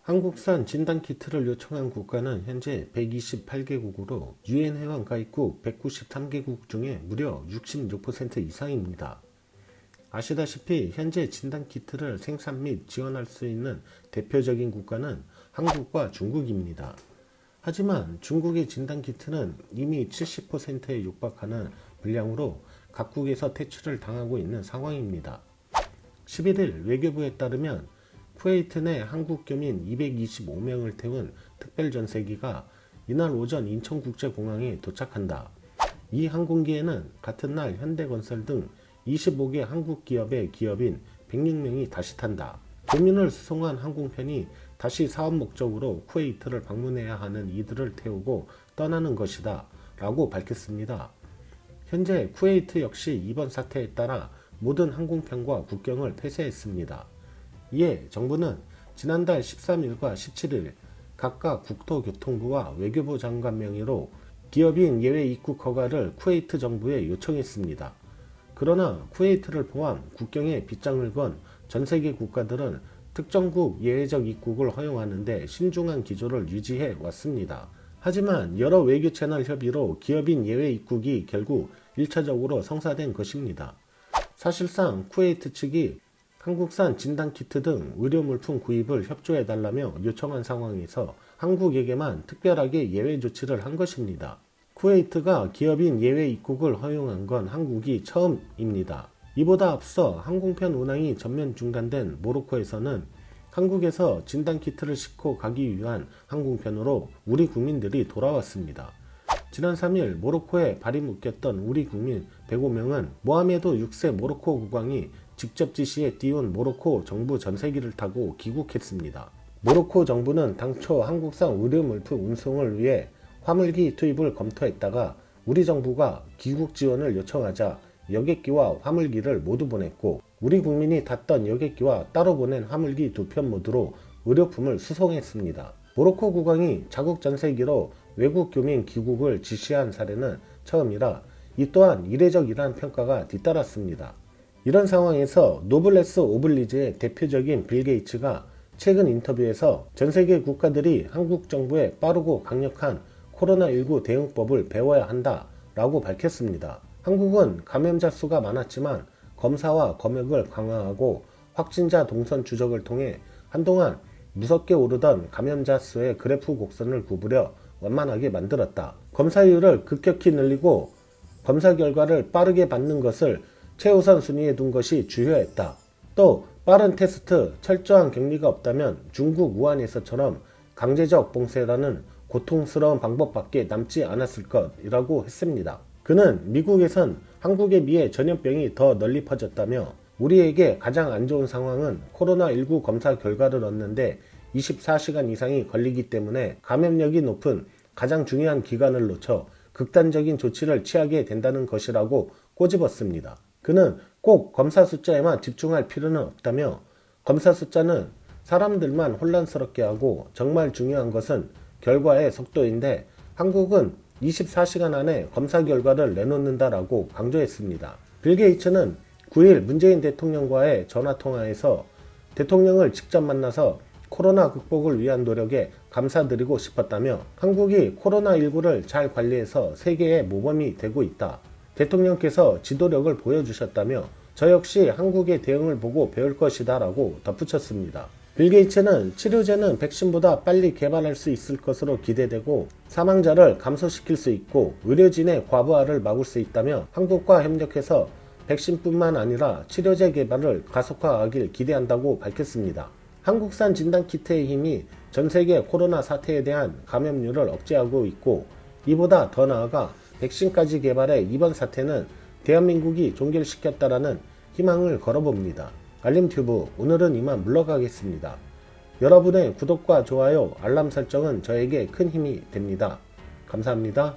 한국산 진단키트를 요청한 국가는 현재 128개국으로 유엔 회원 가입국 193개국 중에 무려 66% 이상입니다. 아시다시피 현재 진단키트를 생산 및 지원할 수 있는 대표적인 국가는 한국과 중국입니다. 하지만 중국의 진단키트는 이미 70%에 육박하는 분량으로 각국에서 퇴출을 당하고 있는 상황입니다. 11일 외교부에 따르면 쿠웨이트 내 한국 교민 225명을 태운 특별전세기가 이날 오전 인천국제공항에 도착한다. 이 항공기에는 같은 날 현대건설 등 25개 한국 기업의 기업인 106명이 다시 탄다. 교민을 수송한 항공편이 다시 사업 목적으로 쿠웨이트를 방문해야 하는 이들을 태우고 떠나는 것이다 라고 밝혔습니다. 현재 쿠웨이트 역시 이번 사태에 따라 모든 항공편과 국경을 폐쇄했습니다. 이에 정부는 지난달 13일과 17일 각각 국토교통부와 외교부 장관 명의로 기업인 예외 입국 허가를 쿠웨이트 정부에 요청했습니다. 그러나 쿠웨이트를 포함 국경에 빗장을 건 전 세계 국가들은 특정국 예외적 입국을 허용하는 데 신중한 기조를 유지해 왔습니다. 하지만 여러 외교 채널 협의로 기업인 예외 입국이 결국 1차적으로 성사된 것입니다. 사실상 쿠웨이트 측이 한국산 진단키트 등 의료물품 구입을 협조해달라며 요청한 상황에서 한국에게만 특별하게 예외 조치를 한 것입니다. 쿠웨이트가 기업인 예외 입국을 허용한 건 한국이 처음입니다. 이보다 앞서 항공편 운항이 전면 중단된 모로코에서는 한국에서 진단키트를 싣고 가기 위한 항공편으로 우리 국민들이 돌아왔습니다. 지난 3일 모로코에 발이 묶였던 우리 국민 105명은 모하메드 6세 모로코 국왕이 직접 지시해 띄운 모로코 정부 전세기를 타고 귀국했습니다. 모로코 정부는 당초 한국산 의료물품 운송을 위해 화물기 투입을 검토했다가 우리 정부가 귀국 지원을 요청하자 여객기와 화물기를 모두 보냈고 우리 국민이 탔던 여객기와 따로 보낸 화물기 2편 모두로 의료품을 수송했습니다. 모로코 국왕이 자국 전세기로 외국 교민 귀국을 지시한 사례는 처음이라 이 또한 이례적이라는 평가가 뒤따랐습니다. 이런 상황에서 노블레스 오블리주의 대표적인 빌 게이츠가 최근 인터뷰에서 전세계 국가들이 한국 정부의 빠르고 강력한 코로나19 대응법을 배워야 한다 라고 밝혔습니다. 한국은 감염자 수가 많았지만 검사와 검역을 강화하고 확진자 동선 추적을 통해 한동안 무섭게 오르던 감염자 수의 그래프 곡선을 구부려 완만하게 만들었다. 검사율을 급격히 늘리고 검사 결과를 빠르게 받는 것을 최우선 순위에 둔 것이 주요했다. 또 빠른 테스트, 철저한 격리가 없다면 중국 우한에서처럼 강제적 봉쇄라는 고통스러운 방법밖에 남지 않았을 것이라고 했습니다. 그는 미국에선 한국에 비해 전염병이 더 널리 퍼졌다며 우리에게 가장 안 좋은 상황은 코로나19 검사 결과를 얻는데 24시간 이상이 걸리기 때문에 감염력이 높은 가장 중요한 기간을 놓쳐 극단적인 조치를 취하게 된다는 것이라고 꼬집었습니다. 그는 꼭 검사 숫자에만 집중할 필요는 없다며 검사 숫자는 사람들만 혼란스럽게 하고 정말 중요한 것은 결과의 속도인데 한국은 24시간 안에 검사 결과를 내놓는다라고 강조했습니다. 빌 게이츠는 9일 문재인 대통령과의 전화통화에서 대통령을 직접 만나서 코로나 극복을 위한 노력에 감사드리고 싶었다며 한국이 코로나19를 잘 관리해서 세계의 모범이 되고 있다. 대통령께서 지도력을 보여주셨다며 저 역시 한국의 대응을 보고 배울 것이다 라고 덧붙였습니다. 빌 게이츠는 치료제는 백신보다 빨리 개발할 수 있을 것으로 기대되고 사망자를 감소시킬 수 있고 의료진의 과부하를 막을 수 있다며 한국과 협력해서 백신뿐만 아니라 치료제 개발을 가속화하길 기대한다고 밝혔습니다. 한국산 진단키트의 힘이 전세계 코로나 사태에 대한 감염률을 억제하고 있고 이보다 더 나아가 백신까지 개발해 이번 사태는 대한민국이 종결시켰다라는 희망을 걸어봅니다. 알림튜브 오늘은 이만 물러가겠습니다. 여러분의 구독과 좋아요, 알람 설정은 저에게 큰 힘이 됩니다. 감사합니다.